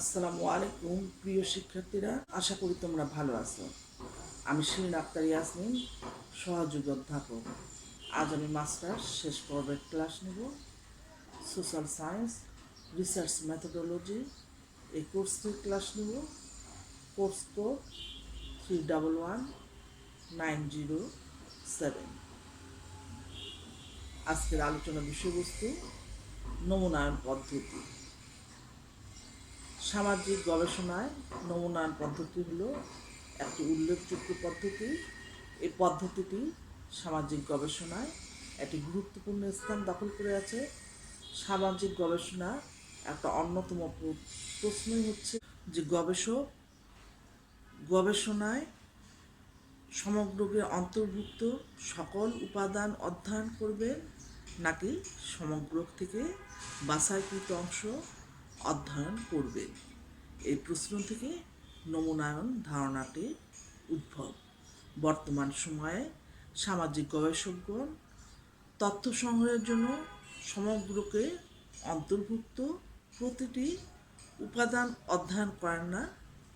আসসালামু আলাইকুম প্রিয় শিক্ষার্থীরা, আশা করি তোমরা ভালো আছো। আমি শিরিন আক্তার ইয়াসমিন, সহযোগী অধ্যাপক। আজ আমি মাস্টার্স শেষ পর্বের ক্লাস নেব। সোশ্যাল সায়েন্স রিসার্চ মেথোডোলজি এই কোর্সটির ক্লাস নেব। Course code 311907। আজকের আলোচনার বিষয়বস্তু নমুনায়ন পদ্ধতি। সামাজিক গবেষণায় নমুনায়ন পদ্ধতি হলো একটি উল্লেখযোগ্য পদ্ধতি। এই পদ্ধতিটি সামাজিক গবেষণায় একটি গুরুত্বপূর্ণ স্থান দখল করে আছে। সামাজিক গবেষণার একটা অন্যতম প্রশ্নই হচ্ছে যে গবেষণায় সমগ্রকে অন্তর্ভুক্ত সকল উপাদান অধ্যয়ন করবে নাকি সমগ্র থেকে বাছাইকৃত অংশ অধ্যয়ন করবে। এই প্রশ্ন থেকে নমুনায়ন ধারণাটি উদ্ভব। বর্তমান সময়ে সামাজিক গবেষকগণ তথ্য সংগ্রহের জন্য সমগ্রকে অন্তর্ভুক্ত প্রতিটি উপাদান অধ্যয়ন করেন না,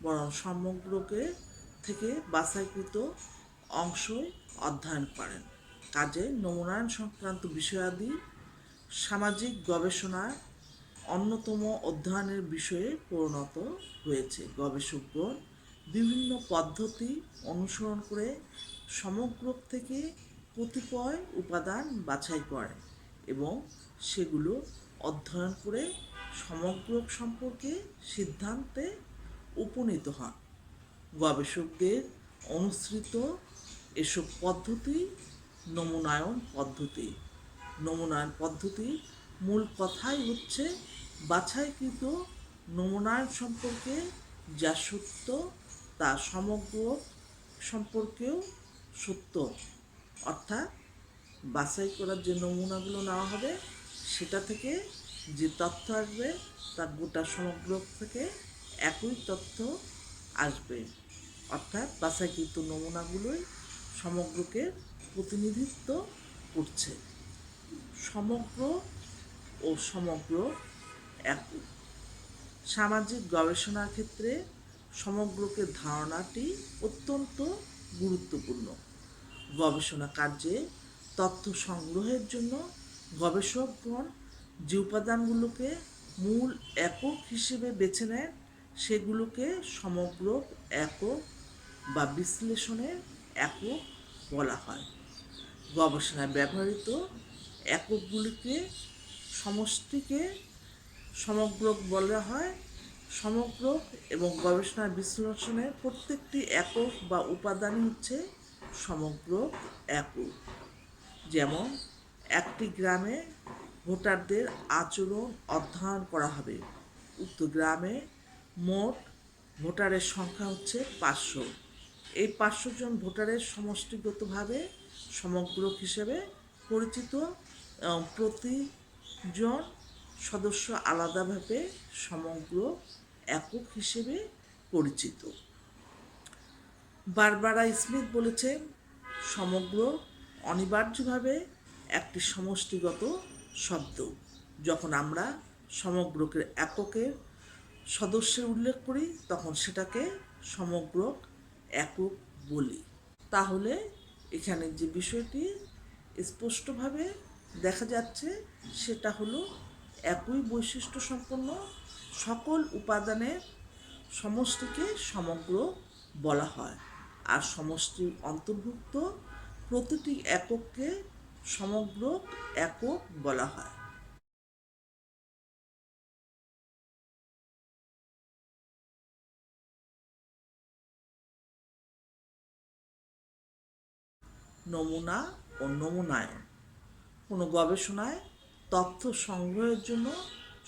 বরং সমগ্রকে থেকে বাছাইকৃত অংশই অধ্যয়ন করেন। কাজে নমুনায়ন সংক্রান্ত বিষয়াদি সামাজিক গবেষণার অন্যতম অধ্যয়নের বিষয়ে পরিণত হয়েছে। গবেষকগণ বিভিন্ন পদ্ধতি অনুসরণ করে সমগ্র থেকে কতিপয় উপাদান বাছাই করেন এবং সেগুলো অধ্যয়ন করে সমগ্র সম্পর্কে সিদ্ধান্তে উপনীত হন। গবেষকদের অনুসৃত এসব পদ্ধতি নমুনায়ন পদ্ধতি। নমুনায়ন পদ্ধতি মূল কথাই হচ্ছে বাছাইকৃত নমুনায়ন সম্পর্কে যা সত্য তা সমগ্র সম্পর্কেও সত্য। অর্থাৎ বাছাই করার যে নমুনাগুলো নেওয়া হবে সেটা থেকে যে তথ্য আসবে তা গোটা সমগ্র থেকে একই তথ্য আসবে। অর্থাৎ বাছাইকৃত নমুনাগুলোই সমগ্রকে প্রতিনিধিত্ব করছে। সমগ্র ও সমগ্র একই। সামাজিক গবেষণার ক্ষেত্রে সমগ্রকে ধারণাটি অত্যন্ত গুরুত্বপূর্ণ। গবেষণা কার্যে তথ্য সংগ্রহের জন্য গবেষকগণ যে উপাদানগুলোকে মূল একক হিসেবে বেছে নেন সেগুলোকে সমগ্র একক বা বিশ্লেষণের একক বলা হয়। গবেষণায় ব্যবহৃত এককগুলিকে সমষ্টিকে সমগ্রক বলা হয়। সমগ্রক এবং গবেষণার বিশ্লেষণের প্রত্যেকটি একক বা উপাদানই হচ্ছে সমগ্রক একক। যেমন একটি গ্রামে ভোটারদের আচরণ অধ্যয়ন করা হবে। উক্ত গ্রামে মোট ভোটারের সংখ্যা হচ্ছে 500। এই 500 জন ভোটারের সমষ্টিগতভাবে সমগ্রক হিসেবে পরিচিত। প্রতিজন সদস্য আলাদাভাবে সমগ্র একক হিসেবে পরিচিত। বারবারা স্মিথ বলেছেন, সমগ্র অনিবার্যভাবে একটি সমষ্টিগত শব্দ। যখন আমরা সমগ্রকের এককের সদস্যের উল্লেখ করি তখন সেটাকে সমগ্রক একক বলি। তাহলে এখানে যে বিষয়টি স্পষ্টভাবে দেখা যাচ্ছে সেটা হলো একই বৈশিষ্ট্য সম্পন্ন সকল উপাদানের সমষ্টিকে সমগ্র বলা হয়, আর সমষ্টির অন্তর্ভুক্ত প্রতিটি একককে সমগ্র একক বলা হয়। নমুনা ও নমুনায়ন। কোনো গবেষণায় তথ্য সংগ্রহের জন্য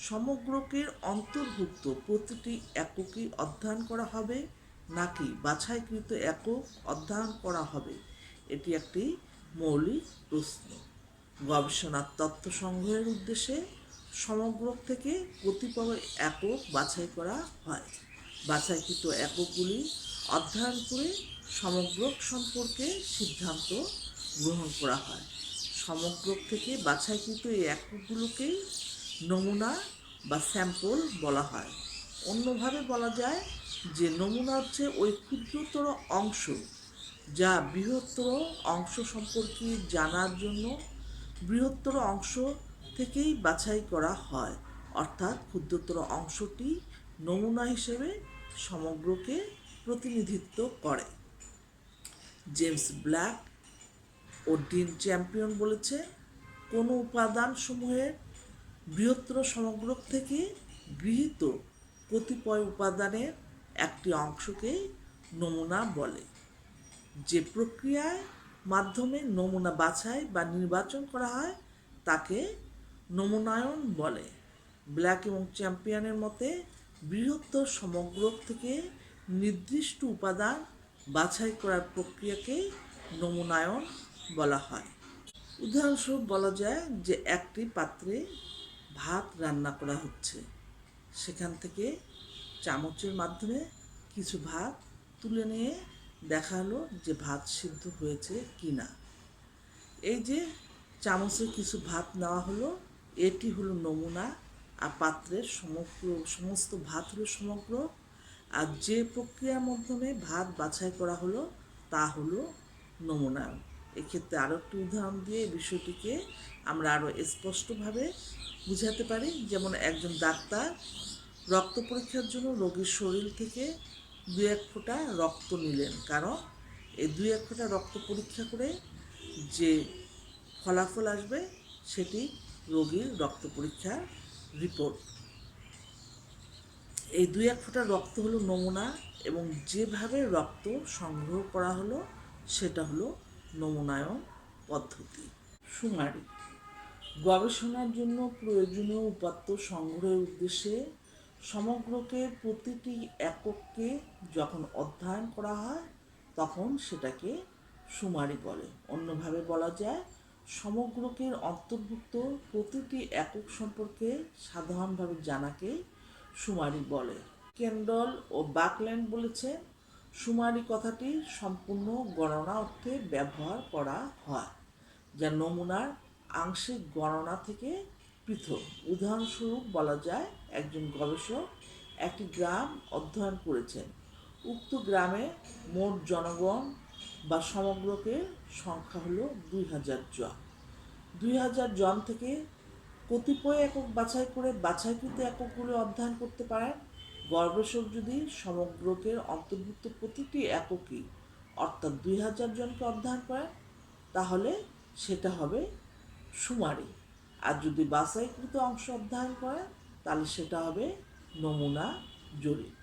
সমগ্রকের অন্তর্ভুক্ত প্রতিটি এককই অধ্যয়ন করা হবে নাকি বাছাইকৃত একক অধ্যয়ন করা হবে, এটি একটি মৌলিক প্রশ্ন। গবেষণার তথ্য সংগ্রহের উদ্দেশ্যে সমগ্রক থেকে কতিপয় একক বাছাই করা হয়। বাছাইকৃত এককগুলি অধ্যয়ন করে সমগ্রক সম্পর্কে সিদ্ধান্ত গ্রহণ করা হয়। সমগ্রক থেকে বাছাইকৃত এই এককগুলোকেই নমুনা বা স্যাম্পল বলা হয়। অন্যভাবে বলা যায় যে নমুনা হচ্ছে ওই ক্ষুদ্রতর অংশ যা বৃহত্তর অংশ সম্পর্কে জানার জন্য বৃহত্তর অংশ থেকেই বাছাই করা হয়, অর্থাৎ ক্ষুদ্রতর অংশটি নমুনা হিসেবে সমগ্রকে প্রতিনিধিত্ব করে। জেমস ব্ল্যাক ও ডিন চ্যাম্পিয়ন বলেছে, কোনো উপাদানসমূহের বৃহত্তর সমগ্র থেকে গৃহীত কতিপয় উপাদানের একটি অংশকে নমুনা বলে। যে প্রক্রিয়ার মাধ্যমে নমুনা বাছাই বা নির্বাচন করা হয় তাকে নমুনায়ন বলে। ব্ল্যাক এবং চ্যাম্পিয়নের মতে বৃহত্তর সমগ্র থেকে নির্দিষ্ট উপাদান বাছাই করার প্রক্রিয়াকে নমুনায়ন বলা হয়। উদাহরণস্বরূপ বলা যায় যে একটি পাত্রে ভাত রান্না করা হচ্ছে, সেখান থেকে চামচের মাধ্যমে কিছু ভাত তুলে নিয়ে দেখা হলো যে ভাত সিদ্ধ হয়েছে কি না। এই যে চামচে কিছু ভাত নেওয়া হলো, এটি হলো নমুনা, আর পাত্রের সমস্ত ভাত হলো সমগ্র, আর যে প্রক্রিয়ার মাধ্যমে ভাত বাছাই করা হলো তা হলো নমুনায়ন। এক্ষেত্রে আরও একটি উদাহরণ দিয়ে এই বিষয়টিকে আমরা আরও স্পষ্টভাবে বুঝাতে পারি। যেমন একজন ডাক্তার রক্ত পরীক্ষার জন্য রোগীর শরীর থেকে 2-1 ফোঁটা রক্ত নিলেন, কারণ এই 2-1 ফোঁটা রক্ত পরীক্ষা করে যে ফলাফল আসবে সেটি রোগীর রক্ত পরীক্ষার রিপোর্ট। এই 2-1 ফোঁটা রক্ত হলো নমুনা, এবং যেভাবে রক্ত সংগ্রহ করা হলো সেটা হলো নমুনায়ন পদ্ধতি। শুমারি গবেষণার জন্য প্রয়োজনীয় উপাত্ত সংগ্রহের উদ্দেশ্যে সমগ্রকে প্রতিটি একককে যখন অধ্যয়ন করা হয় তখন সেটাকে শুমারি বলে। অন্যভাবে বলা যায় সমগ্রকে অন্তর্ভুক্ত প্রতিটি একক সম্পর্কে সাধারণভাবে জানাকে শুমারি বলে। কেন্ডল ও বাকল্যান্ড বলেছে, শুমারি কথাটি সম্পূর্ণ গণনা অর্থে ব্যবহার করা হয়, যা নমুনার আংশিক গণনা থেকে পৃথক। উদাহরণস্বরূপ বলা যায় একজন গবেষক একটি গ্রাম অধ্যয়ন করেছেন। উক্ত গ্রামে মোট জনগণ বা সমগ্রকে সংখ্যা হলো 2000 জন। 2000 জন থেকে কতিপয় একক বাছাই করে বাছাইকৃত এককগুলো অধ্যয়ন করতে পারেন। গবেষক যদি সমগ্রকে অন্তর্ভুক্ত প্রতিটি এককই অর্থাৎ 2000 জনকে অধ্যয়ন করেন তাহলে সেটা হবে শুমারি, আর যদি বাছাইকৃত অংশ অধ্যয়ন করেন তাহলে সেটা হবে নমুনা জরিপ।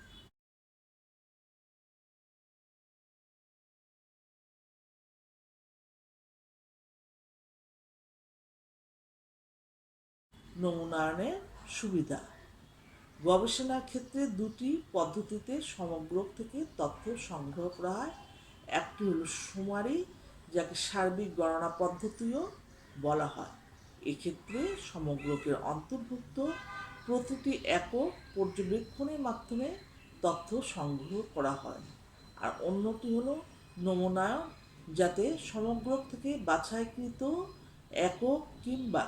নমুনায়নের সুবিধা: গবেষণার ক্ষেত্রে দুটি পদ্ধতিতে সমগ্র থেকে তথ্য সংগ্রহ করা হয়। একটি হলো শুমারি, যাকে সার্বিক গণনা পদ্ধতিও বলা হয়। এক্ষেত্রে সমগ্রকে অন্তর্ভুক্ত প্রতিটি একক পর্যবেক্ষণের মাধ্যমে তথ্য সংগ্রহ করা হয়। আর অন্যটি হলো নমুনায়ন, যাতে সমগ্র থেকে বাছাইকৃত একক কিংবা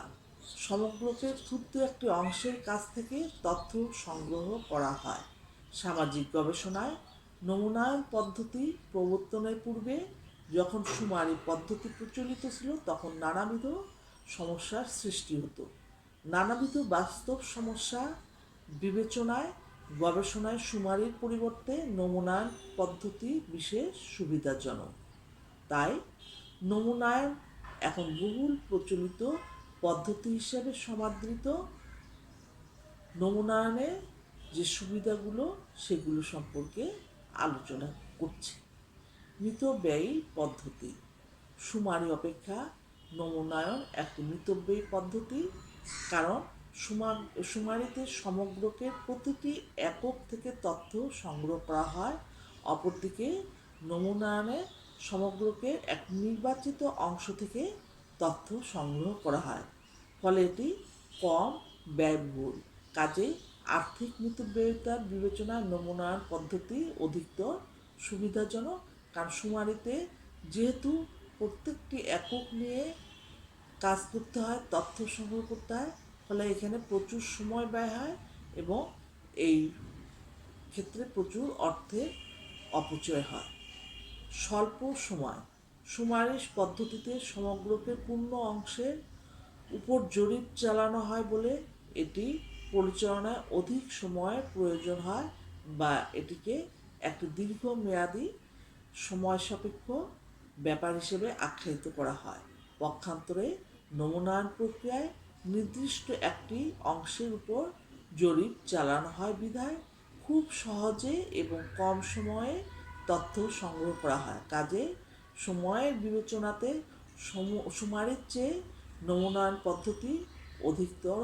সমগ্রকে ক্ষুদ্র একটি অংশের কাছ থেকে তথ্য সংগ্রহ করা হয়। সামাজিক গবেষণায় নমুনায়ন পদ্ধতি প্রবর্তনের পূর্বে যখন শুমারি পদ্ধতি প্রচলিত ছিল তখন নানাবিধ সমস্যার সৃষ্টি হতো। নানাবিধ বাস্তব সমস্যা বিবেচনায় গবেষণায় শুমারির পরিবর্তে নমুনায়ন পদ্ধতি বিশেষ সুবিধাজনক। তাই নমুনায়ন এখন বহুল প্রচলিত পদ্ধতি হিসেবে সমাদৃত। নমুনায়নের যে সুবিধাগুলো সেগুলো সম্পর্কে আলোচনা করছি। মিতব্যয়ী পদ্ধতি: শুমারি অপেক্ষা নমুনায়ন একটি মিতব্যয়ী পদ্ধতি, কারণ শুমারিতে সমগ্রকে প্রতিটি একক থেকে তথ্য সংগ্রহ করা হয়, অপরদিকে নমুনায়নে সমগ্রকে এক নির্বাচিত অংশ থেকে তথ্য সংগ্রহ করা হয়, ফলে এটি কম ব্যয়বহুল। কাজেই আর্থিক মিতব্যয়িতার বিবেচনায় নমুনায়ন পদ্ধতি অধিকতর সুবিধাজনক, কারণ শুমারিতে যেহেতু প্রত্যেকটি একক নিয়ে কাজ করতে হয়, তথ্য সংগ্রহ করতে হয়, ফলে এখানে প্রচুর সময় ব্যয় হয় এবং এই ক্ষেত্রে প্রচুর অর্থের অপচয় হয়। স্বল্প সময় সুমারিশ পদ্ধতিতে সমগ্রকে পূর্ণ অংশের উপর জরিপ চালানো হয় বলে এটি পরিচালনায় অধিক সময়ের প্রয়োজন হয় বা এটিকে একটি দীর্ঘমেয়াদী সময় সাপেক্ষ ব্যাপার হিসেবে আখ্যায়িত করা হয়। পক্ষান্তরে নমুনায়ন প্রক্রিয়ায় নির্দিষ্ট একটি অংশের উপর জরিপ চালানো হয় বিধায় খুব সহজে এবং কম সময়ে তথ্য সংগ্রহ করা হয়। কাজে সময়ের বিবেচনাতে সুমারির চেয়ে নমুনায়ন পদ্ধতি অধিকতর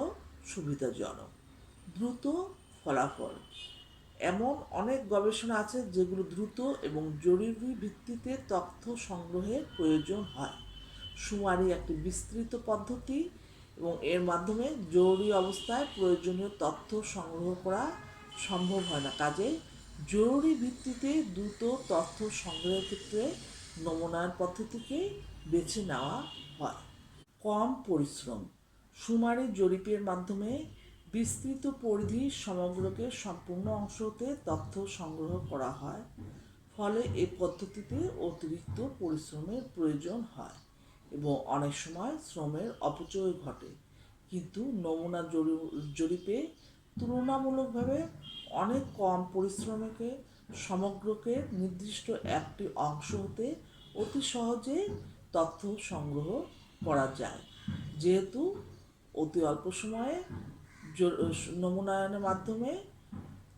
সুবিধাজনক। দ্রুত ফলাফল এমন অনেক গবেষণা আছে যেগুলো দ্রুত এবং জরুরি ভিত্তিতে তথ্য সংগ্রহের প্রয়োজন হয়। সুমারি একটি বিস্তৃত পদ্ধতি এবং এর মাধ্যমে জরুরি অবস্থায় প্রয়োজনীয় তথ্য সংগ্রহ করা সম্ভব হয় না। কাজে জরুরি ভিত্তিতে দ্রুত তথ্য সংগ্রহের ক্ষেত্রে নমুনায়ন পদ্ধতিকে বেছে নেওয়া হয়। কম পরিশ্রম সুমারি জরিপের মাধ্যমে বিস্তৃত পরিধির সমগ্রকে সম্পূর্ণ অংশ হতে তথ্য সংগ্রহ করা হয়, ফলে এই পদ্ধতিতে অতিরিক্ত পরিশ্রমের প্রয়োজন হয় এবং অনেক সময় শ্রমের অপচয় ঘটে। কিন্তু নমুনা জরিপে তুলনামূলকভাবে অনেক কম পরিশ্রমকে সমগ্রকে নির্দিষ্ট একটি অংশ হতে অতি সহজে তথ্য সংগ্রহ করা যায়। যেহেতু অতি অল্প সময়ে নমুনায়নের মাধ্যমে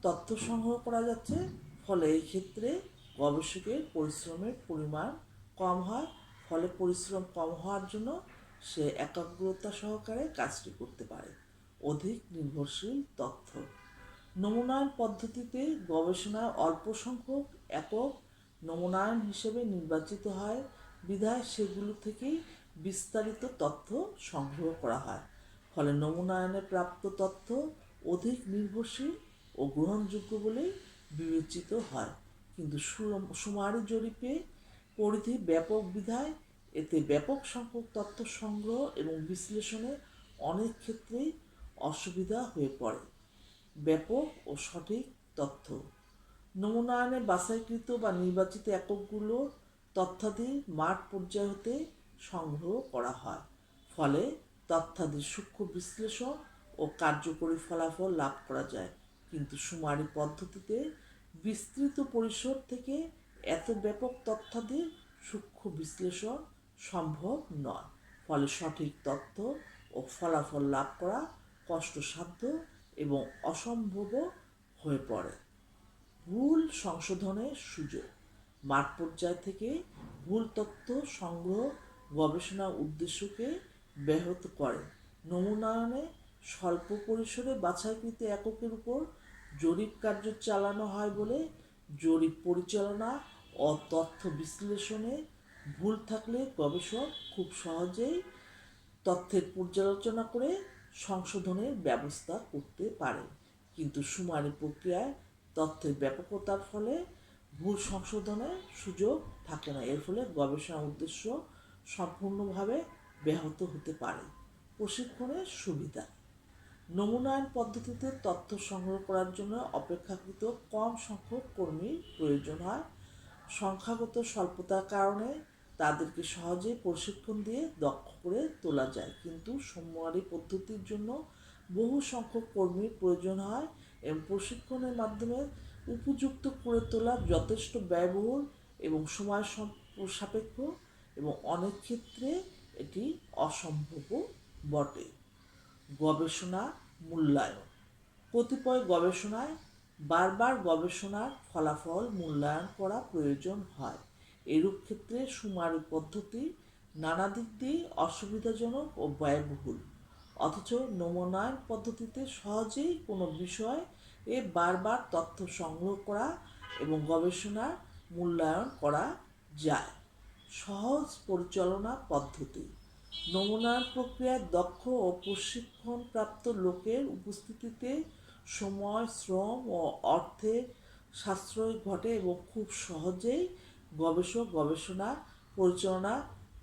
তথ্য সংগ্রহ করা যাচ্ছে, ফলে এই ক্ষেত্রে গবেষকের পরিশ্রমের পরিমাণ কম হয়। ফলে পরিশ্রম কম হওয়ার জন্য সে একাগ্রতা সহকারে কাজটি করতে পারে। অধিক নির্ভরশীল তথ্য নমুনায়ন পদ্ধতিতে গবেষণায় অল্প সংখ্যক একক নমুনায়ন হিসেবে নির্বাচিত হয় বিধায় সেগুলো থেকেই বিস্তারিত তথ্য সংগ্রহ করা হয়। ফলে নমুনায়নে প্রাপ্ত তথ্য অধিক নির্ভরশীল ও গ্রহণযোগ্য বলে বিবেচিত হয়। কিন্তু সুমারি জরিপে পরিধি ব্যাপক বিধায় এতে ব্যাপক সংখ্যক তথ্য সংগ্রহ এবং বিশ্লেষণে অনেক ক্ষেত্রেই অসুবিধা হয়ে পড়ে। ব্যাপক ও সঠিক তথ্য নমুনায়নে বাছাইকৃত বা নির্বাচিত এককগুলো তথ্যাদি মাঠ পর্যায় হতে সংগ্রহ করা হয়। ফলে তথ্যাদির সূক্ষ্ম বিশ্লেষণ ও কার্যকরী ফলাফল লাভ করা যায়। কিন্তু সুমারি পদ্ধতিতে বিস্তৃত পরিসর থেকে এত ব্যাপক তথ্যাদির সূক্ষ্ম বিশ্লেষণ সম্ভব নয়। ফলে সঠিক তথ্য ও ফলাফল লাভ করা কষ্টসাধ্য এবং অসম্ভব হয়ে পড়ে। ভুল সংশোধনের সুযোগ মাঠ পর্যায় থেকে ভুল তথ্য সংগ্রহ গবেষণা উদ্দেশ্যকে ব্যাহত করে। নমুনায়নে স্বল্প পরিসরে বাছাইকৃত এককের উপর জরিপ কার্য চালানো হয় বলে জরিপ পরিচালনা ও তথ্য বিশ্লেষণে ভুল থাকলে গবেষক খুব সহজেই তথ্যের পর্যালোচনা করে সংশোধনের ব্যবস্থা করতে পারে। কিন্তু সুমারি প্রক্রিয়ায় তথ্যের ব্যাপকতার ফলে ভুল সংশোধনের সুযোগ থাকে না। এর ফলে গবেষণা উদ্দেশ্য সম্পূর্ণভাবে ব্যাহত হতে পারে। প্রশিক্ষণের সুবিধা নমুনায়ন পদ্ধতিতে তথ্য সংগ্রহ করার জন্য অপেক্ষাকৃত কম সংখ্যক কর্মীর প্রয়োজন হয়। সংখ্যাগত স্বল্পতার কারণে তাদেরকে সহজেই প্রশিক্ষণ দিয়ে দক্ষ করে তোলা যায়। কিন্তু সুমারি পদ্ধতির জন্য বহু সংখ্যক কর্মীর প্রয়োজন হয় এবং প্রশিক্ষণের মাধ্যমে উপযুক্ত করে তোলা যথেষ্ট ব্যয়বহুল এবং সময় সাপেক্ষ এবং অনেক ক্ষেত্রে এটি অসম্ভব বটে। গবেষণা মূল্যায়ন কতিপয় গবেষণায় বারবার গবেষণার ফলাফল মূল্যায়ন করা প্রয়োজন হয়। এরূপ ক্ষেত্রে সুমারি পদ্ধতি নানা দিক দিয়ে অসুবিধাজনক ও ব্যয়বহুল। অথচ নমুনায়ন পদ্ধতিতে সহজেই কোনো বিষয় বারবার তথ্য সংগ্রহ করা এবং গবেষণার মূল্যায়ন করা যায়। সহজ পরিচালনা পদ্ধতি নমুনায়ন প্রক্রিয়ায় দক্ষ ও প্রশিক্ষণপ্রাপ্ত লোকের উপস্থিতিতে সময়, শ্রম ও অর্থের সাশ্রয় ঘটে এবং খুব সহজেই গবেষক গবেষণা পরিচালনা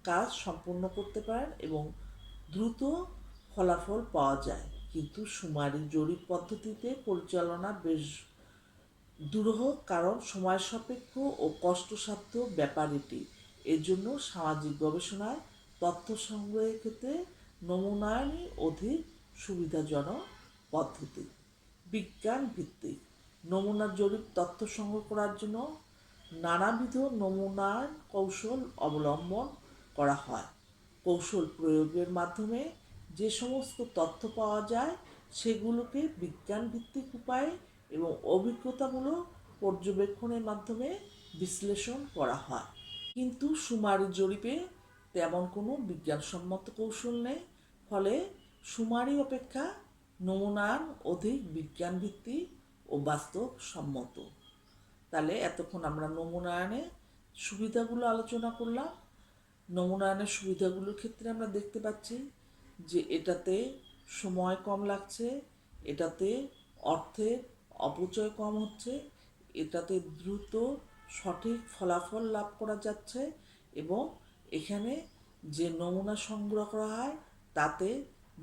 কাজ সম্পন্ন করতে পারেন এবং দ্রুত ফলাফল পাওয়া যায়। কিন্তু সুমারি জরিপ পদ্ধতিতে পরিচালনা বেশ দুরূহ, কারণ সময় সাপেক্ষ ও কষ্টসাধ্য ব্যাপার এটি। এর জন্য সামাজিক গবেষণায় তথ্য সংগ্রহের ক্ষেত্রে নমুনায়নই অধিক সুবিধাজনক পদ্ধতি। বিজ্ঞান ভিত্তিক নমুনা জরিপ তথ্য সংগ্রহ করার জন্য নানাবিধ নমুনায়ন কৌশল অবলম্বন করা হয়। কৌশল প্রয়োগের মাধ্যমে যে সমস্ত তথ্য পাওয়া যায় সেগুলোকে বিজ্ঞান ভিত্তিক উপায়ে এবং অভিজ্ঞতামূলক পর্যবেক্ষণের মাধ্যমে বিশ্লেষণ করা হয়। কিন্তু সুমারি জরিপে তেমন কোনো বিজ্ঞানসম্মত কৌশল নেই, ফলে সুমারি অপেক্ষা নমুনায়ন অধিক বিজ্ঞানভিত্তিক ও বাস্তবসম্মত। তাহলে এতক্ষণ আমরা নমুনায়নের সুবিধাগুলো আলোচনা করলাম। নমুনায়নের সুবিধাগুলোর ক্ষেত্রে আমরা দেখতে পাচ্ছি যে এটাতে সময় কম লাগছে, এটাতে অর্থের অপচয় কম হচ্ছে, এটাতে দ্রুত সঠিক ফলাফল লাভ করা যাচ্ছে এবং এখানে যে নমুনা সংগ্রহ করা হয় তাতে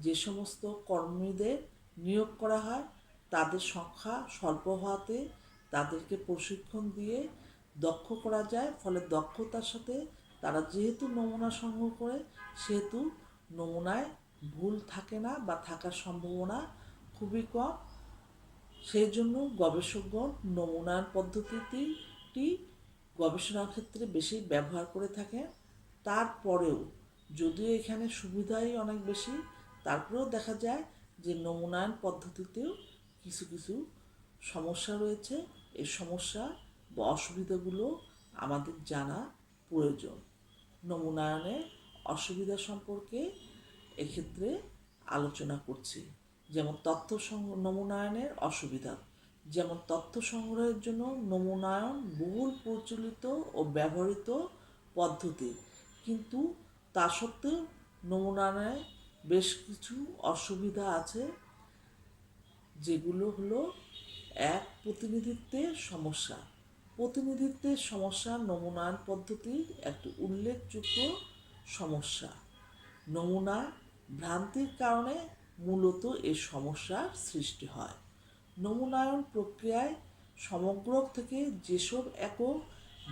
যে সমস্ত কর্মীদের নিয়োগ করা হয় তাদের সংখ্যা স্বল্প হওয়াতে তাদেরকে প্রশিক্ষণ দিয়ে দক্ষ করা যায়। ফলে দক্ষতার সাথে তারা যেহেতু নমুনা সংগ্রহ করে সেহেতু নমুনায় ভুল থাকে না বা থাকার সম্ভাবনা খুবই কম। সেই জন্য গবেষকগণ নমুনায়ন পদ্ধতিটি গবেষণার ক্ষেত্রে বেশি ব্যবহার করে থাকেন। তারপরেও যদিও এখানে সুবিধাই অনেক বেশি, তারপরেও দেখা যায় যে নমুনায়ন পদ্ধতিতেও কিছু কিছু সমস্যা রয়েছে। এই সমস্যা বা অসুবিধাগুলো আমাদের জানা প্রয়োজন। নমুনায়নের অসুবিধা সম্পর্কে এক্ষেত্রে আলোচনা করছি। যেমন নমুনায়নের অসুবিধা, যেমন তথ্য সংগ্রহের জন্য নমুনায়ন বহুল প্রচলিত ও ব্যবহৃত পদ্ধতি, কিন্তু তা সত্ত্বেও নমুনায়নে বেশ কিছু অসুবিধা আছে, যেগুলো হলো এক, প্রতিনিধিত্বের সমস্যা। প্রতিনিধিত্বের সমস্যা নমুনায়ন পদ্ধতির একটি উল্লেখযোগ্য সমস্যা। নমুনা ভ্রান্তির কারণে মূলত এই সমস্যার সৃষ্টি হয়। নমুনায়ন প্রক্রিয়ায় সমগ্র থেকে যেসব একক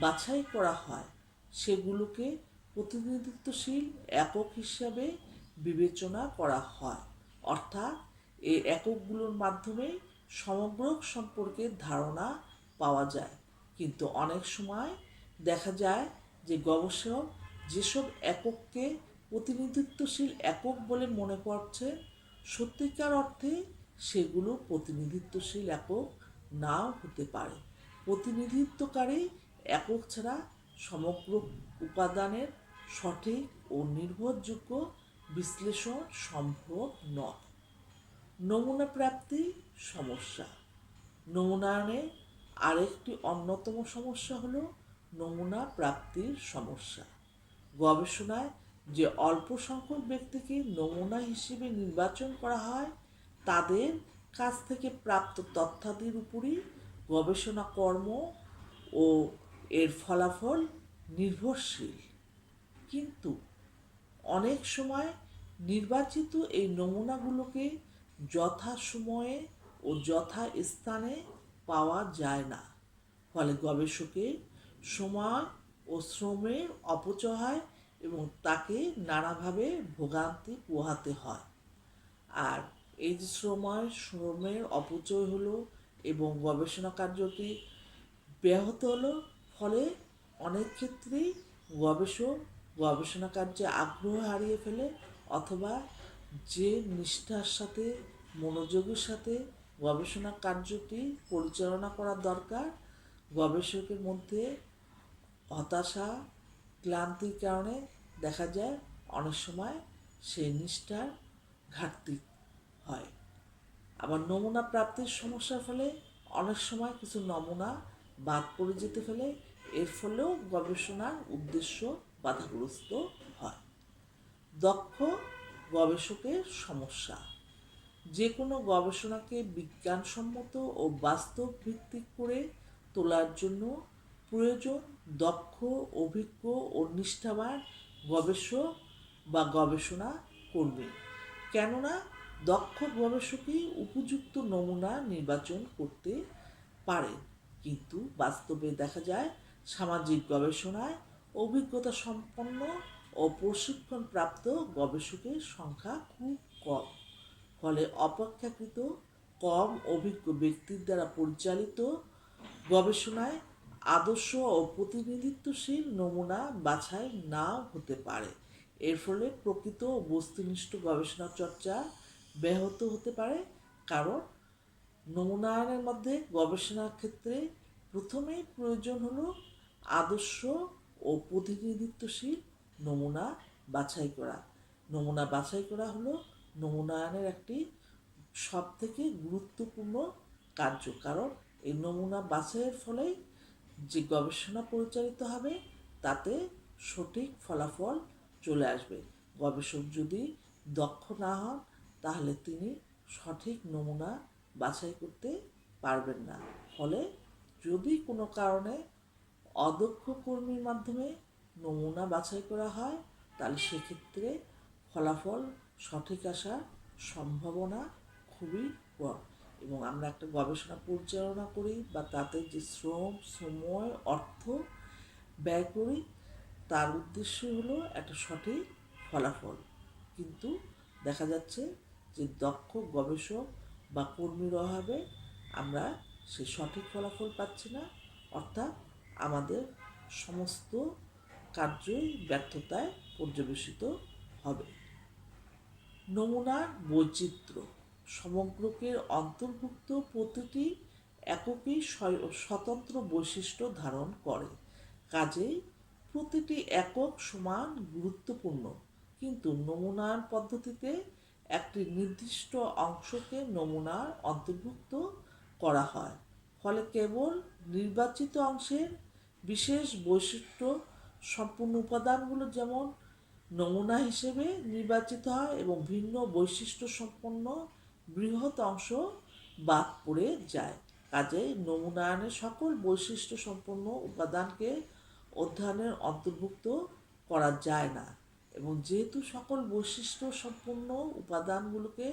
বাছাই করা হয় সেগুলোকে প্রতিনিধিত্বশীল একক হিসাবে বিবেচনা করা হয়, অর্থাৎ এই এককগুলোর মাধ্যমে সমগ্র সম্পর্কে ধারণা পাওয়া যায়। কিন্তু অনেক সময় দেখা যায় যে গবেষক যেসব একককে প্রতিনিধিত্বশীল একক বলে মনে করছে সত্যিকার অর্থে সেগুলো প্রতিনিধিত্বশীল একক নাও হতে পারে। প্রতিনিধিত্বকারী একক ছাড়া সমগ্র উপাদানের সঠিক ও নির্ভরযোগ্য বিশ্লেষণ সম্ভব নয়। নমুনা প্রাপ্তি সমস্যা। নমুনায়নে আরেকটি অন্যতম সমস্যা হলো নমুনা প্রাপ্তির সমস্যা। গবেষণায় যে অল্প সংখ্যক ব্যক্তিকে নমুনা হিসেবে নির্বাচন করা হয় তাদের কাছ থেকে প্রাপ্ত তথ্যাদির উপরই গবেষণা কর্ম ও এর ফলাফল নির্ভরশীল। কিন্তু অনেক সময় নির্বাচিত এই নমুনাগুলোকে যথাসময়ে ও যথাস্থানে পাওয়া যায় না, ফলে গবেষকের সময় ও শ্রমের অপচয় হয় এবং তাকে নানাভাবে ভোগান্তি পোহাতে হয়। আর এই যে শ্রমের অপচয় হলো এবং গবেষণা কার্যটি ব্যাহত হলো, ফলে অনেক ক্ষেত্রেই গবেষক গবেষণা কার্যে আগ্রহ হারিয়ে ফেলে, অথবা যে নিষ্ঠার সাথে মনোযোগের সাথে গবেষণা কার্যটি পরিচালনা করা দরকার, গবেষকের মধ্যে হতাশা ক্লান্তির কারণে দেখা যায় অনেক সময় সেই নিষ্ঠার ঘাটতি হয়। আবার নমুনা প্রাপ্তির সমস্যার ফলে অনেক সময় কিছু নমুনা বাদ পড়ে যেতে ফেলে, এর ফলেও গবেষণার উদ্দেশ্য বাধাগ্রস্ত হয়। দক্ষ গবেষকের সমস্যা। যে কোনো গবেষণাকে বিজ্ঞানসম্মত ও বাস্তব ভিত্তিক করে তোলার জন্য প্রয়োজন দক্ষ, অভিজ্ঞ ও নিষ্ঠাবান গবেষক বা গবেষণা কর্মী। কেননা দক্ষ গবেষকই উপযুক্ত নমুনা নির্বাচন করতে পারে। কিন্তু বাস্তবে দেখা যায় সামাজিক গবেষণায় অভিজ্ঞতা সম্পন্ন ও প্রশিক্ষণপ্রাপ্ত গবেষকের সংখ্যা খুব কম। ফলে অপেক্ষাকৃত কম অভিজ্ঞ ব্যক্তির দ্বারা পরিচালিত গবেষণায় আদর্শ ও প্রতিনিধিত্বশীল নমুনা বাছাই নাও হতে পারে। এর ফলে প্রকৃত ও বস্তুনিষ্ঠ গবেষণা চর্চা ব্যাহত হতে পারে। কারণ নমুনায়নের মধ্যে গবেষণার ক্ষেত্রে প্রথমেই প্রয়োজন হলো আদর্শ ও প্রতিনিধিত্বশীল নমুনা বাছাই করা। নমুনা বাছাই করা হলো নমুনায়নের একটি সবথেকে গুরুত্বপূর্ণ কার্য। কারণ এই নমুনা বাছাইয়ের ফলেই যে গবেষণা পরিচালিত হবে তাতে সঠিক ফলাফল চলে আসবে। গবেষক যদি দক্ষ না হন তাহলে তিনি সঠিক নমুনা বাছাই করতে পারবেন না। ফলে যদি কোনো কারণে অদক্ষ কর্মীর মাধ্যমে নমুনা বাছাই করা হয় তাহলে সেক্ষেত্রে ফলাফল সঠিক আসার সম্ভাবনা খুবই কম। এবং আমরা একটা গবেষণা পরিচালনা করি বা তাতে যে শ্রম, সময়, অর্থ ব্যয় করি তার উদ্দেশ্য হলো একটা সঠিক ফলাফল। কিন্তু দেখা যাচ্ছে যে দক্ষ গবেষক বা কর্মীর অভাবে আমরা সেই সঠিক ফলাফল পাচ্ছি না, অর্থাৎ আমাদের সমস্ত কার্যই ব্যর্থতায় পর্যবেসিত হবে। নমুনার বৈচিত্র্য সমগ্রকের অন্তর্ভুক্ত প্রতিটি এককই স্বতন্ত্র বৈশিষ্ট্য ধারণ করে। কাজেই প্রতিটি একক সমান গুরুত্বপূর্ণ, কিন্তু নমুনায়ন পদ্ধতিতে একটি নির্দিষ্ট অংশকে নমুনার অন্তর্ভুক্ত করা হয়। ফলে কেবল নির্বাচিত অংশের বিশেষ বৈশিষ্ট্য সম্পূর্ণ উপাদানগুলো যেমন নমুনা হিসেবে নির্বাচিত হয় এবং ভিন্ন বৈশিষ্ট্য সম্পন্ন বৃহৎ অংশ বাদ পড়ে যায়। কাজেই নমুনায়নের সকল বৈশিষ্ট্য সম্পন্ন উপাদানকে অধ্যয়নের অন্তর্ভুক্ত করা যায় না, এবং যেহেতু সকল বৈশিষ্ট্য সম্পন্ন উপাদানগুলোকে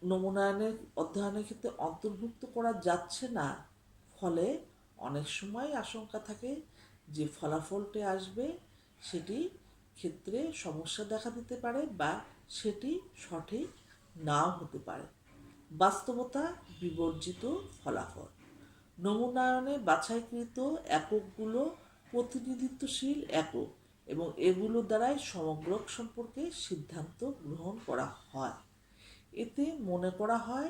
নমুনায়নের অধ্যয়নের ক্ষেত্রে অন্তর্ভুক্ত করা যাচ্ছে না, ফলে অনেক সময় আশঙ্কা থাকে যে ফলাফলটি আসবে সেটি ক্ষেত্রে সমস্যা দেখা দিতে পারে বা সেটি সঠিক নাও হতে পারে। বাস্তবতা বিবর্জিত ফলাফল নমুনায়নে বাছাইকৃত এককগুলো প্রতিনিধিত্বশীল একক এবং এগুলো দ্বারাই সমগ্রক সম্পর্কে সিদ্ধান্ত গ্রহণ করা হয়। এতে মনে করা হয়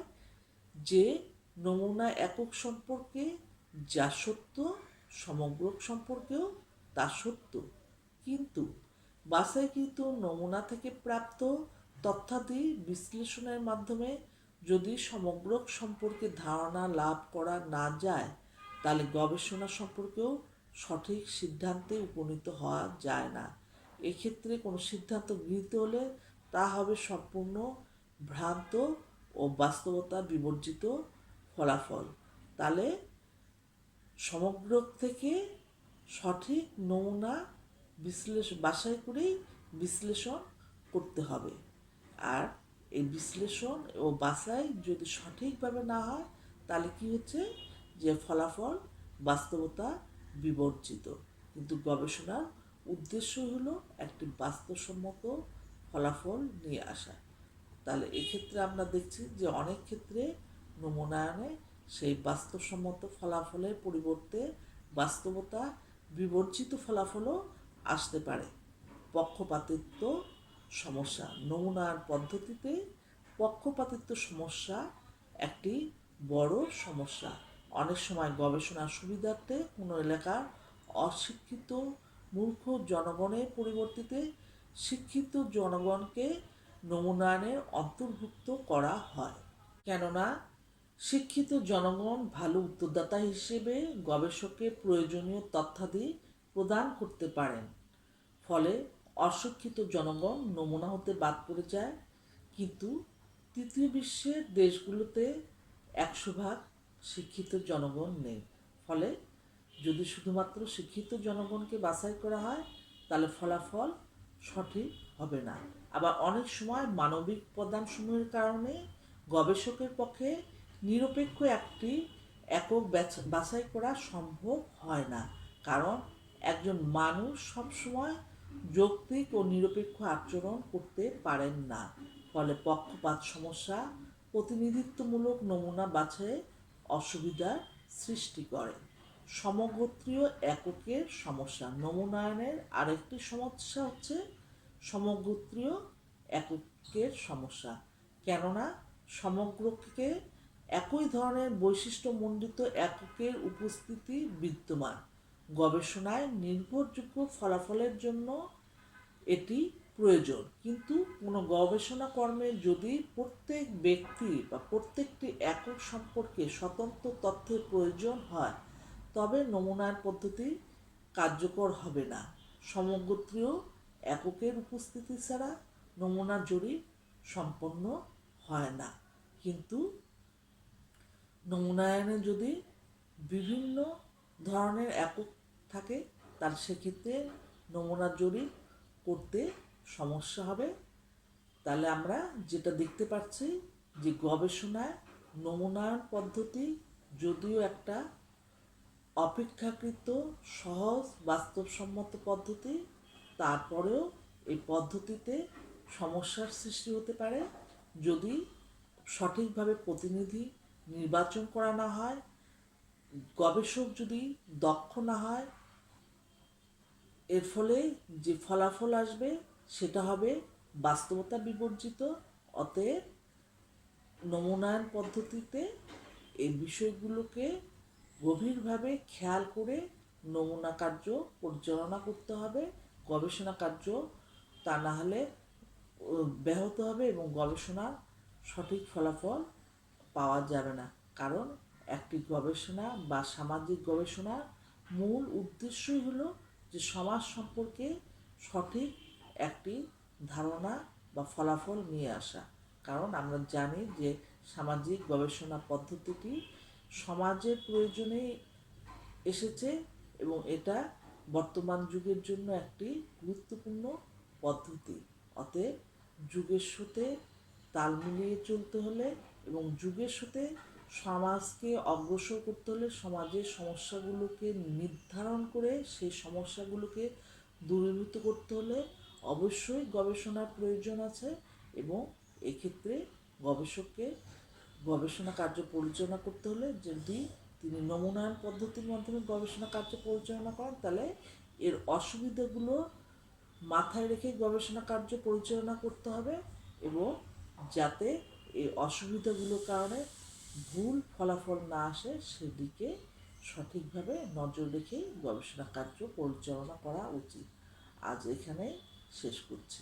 যে নমুনা একক সম্পর্কে যা সত্য সমগ্রক সম্পর্কেও তা সত্য। কিন্তু বাছাইকৃত নমুনা থেকে প্রাপ্ত তথ্যাদি বিশ্লেষণের মাধ্যমে যদি সমগ্রক সম্পর্কে ধারণা লাভ করা না যায় তাহলে গবেষণা সম্পর্কেও সঠিক সিদ্ধান্তে উপনীত হওয়া যায় না। এক্ষেত্রে কোনো সিদ্ধান্ত গৃহীত হলে তা হবে সম্পূর্ণ ভ্রান্ত ও বাস্তবতা বিবর্জিত ফলাফল। তাহলে সমগ্রক থেকে সঠিক নমুনা বাছাই করেই বিশ্লেষণ করতে হবে। আর এই বিশ্লেষণ ও বাছাই যদি সঠিকভাবে না হয় তাহলে কি হচ্ছে যে ফলাফল বাস্তবতা বিবর্জিত। কিন্তু গবেষণার উদ্দেশ্য হলো একটি বাস্তবসম্মত ফলাফল নিয়ে আসা। তাহলে এক্ষেত্রে আমরা দেখছি যে অনেক ক্ষেত্রে নমুনায়নে সেই বাস্তবসম্মত ফলাফলের পরিবর্তে বাস্তবতা বিবর্জিত ফলাফলও আসতে পারে। পক্ষপাতিত্ব সমস্যা নমুনার পদ্ধতিতে পক্ষপাতিত্ব সমস্যা একটি বড় সমস্যা। অনেক সময় গবেষণার সুবিধার্থে কোনো এলাকার অশিক্ষিত মূর্খ জনগণের পরিবর্তিতে শিক্ষিত জনগণকে নমুনায়নের অন্তর্ভুক্ত করা হয়। কেননা শিক্ষিত জনগণ ভালো উত্তরদাতা হিসেবে গবেষকের প্রয়োজনীয় তথ্যাদি প্রদান করতে পারেন। ফলে অশিক্ষিত জনগণ নমুনা হতে বাদ পড়ে যায়। কিন্তু তৃতীয় বিশ্বের দেশগুলোতে 100% শিক্ষিত জনগণ নেই। ফলে যদি শুধুমাত্র শিক্ষিত জনগণকে বাছাই করা হয় তাহলে ফলাফল সঠিক হবে না। আবার অনেক সময় মানবিক উপাদানসমূহের কারণে গবেষকের পক্ষে নিরপেক্ষ একটি একক বাছাই করা সম্ভব হয় না, কারণ একজন মানুষ সবসময় যৌক্তিক ও নিরপেক্ষ আচরণ করতে পারেন না। ফলে পক্ষপাত সমস্যা প্রতিনিধিত্বমূলক নমুনা বাছাইয়ে অসুবিধার সৃষ্টি করে। সমগোত্রীয় এককের সমস্যা নমুনায়নের আরেকটি সমস্যা হচ্ছে সমগোত্রীয় এককের সমস্যা, কেননা সমগ্রকে একই ধরনের বৈশিষ্ট্যমণ্ডিত এককের উপস্থিতি বিদ্যমান। গবেষণায় নির্ভরযোগ্য ফলাফলের জন্য এটি প্রয়োজন, কিন্তু কোনো গবেষণা কর্মে যদি প্রত্যেক ব্যক্তি বা প্রত্যেকটি একক সম্পর্কে স্বতন্ত্র তথ্যের প্রয়োজন হয়, তবে নমুনায়ন পদ্ধতি কার্যকর হবে না। সমগোত্রীয় এককের উপস্থিতি ছাড়া নমুনা জরিপ সম্পন্ন হয় না। কিন্তু নমুনায়নে যদি বিভিন্ন ধরনের একক থাকে, তার সেক্ষেত্রে নমুনা জরিপ করতে সমস্যা হবে। তাহলে আমরা যেটা দেখতে পাচ্ছি যে গবেষণায় নমুনায়ন পদ্ধতি যদিও একটা অপেক্ষাকৃত সহজ বাস্তবসম্মত পদ্ধতি, তারপরেও এই পদ্ধতিতে সমস্যার সৃষ্টি হতে পারে যদি সঠিকভাবে প্রতিনিধি নির্বাচন করা না হয়, গবেষক যদি দক্ষ না হয়, এর ফলে যে ফলাফল আসবে সেটা হবে বাস্তবতা বিবর্জিত। অতএব নমুনায়ন পদ্ধতিতে এই বিষয়গুলোকে গভীরভাবে খেয়াল করে নমুনা কার্য পরিচালনা করতে হবে, গবেষণা কার্য তা না হলে ব্যাহত হবে এবং গবেষণার সঠিক ফলাফল পাওয়া যাবে না। কারণ একটি গবেষণা বা সামাজিক গবেষণার মূল উদ্দেশ্যই হলো যে সমাজ সম্পর্কে সঠিক একটি ধারণা বা ফলাফল নিয়ে আসা। কারণ আমরা জানি যে সামাজিক গবেষণা পদ্ধতিটি সমাজের প্রয়োজনে এসেছে এবং এটা বর্তমান যুগের জন্য একটি গুরুত্বপূর্ণ পদ্ধতি। অতএব যুগের সাথে তাল মিলিয়ে চলতে হলে এবং যুগের সাথে সমাজকে অগ্রসর করতে হলে সমাজের সমস্যাগুলোকে নির্ধারণ করে সেই সমস্যাগুলোকে দূরীভূত করতে হলে অবশ্যই গবেষণার প্রয়োজন আছে এবং এক্ষেত্রে গবেষককে গবেষণা কার্য পরিচালনা করতে হলে যদি তিনি নমুনায়ন পদ্ধতির মাধ্যমে গবেষণা কার্য পরিচালনা করেন, তাহলে এর অসুবিধাগুলো মাথায় রেখে গবেষণা কার্য পরিচালনা করতে হবে এবং যাতে এই অসুবিধাগুলোর কারণে ভুল ফলাফল না আসে সেদিকে সঠিকভাবে নজর রেখেই গবেষণা কার্য পরিচালনা করা উচিত। আজ এখানেই শেষ করছি।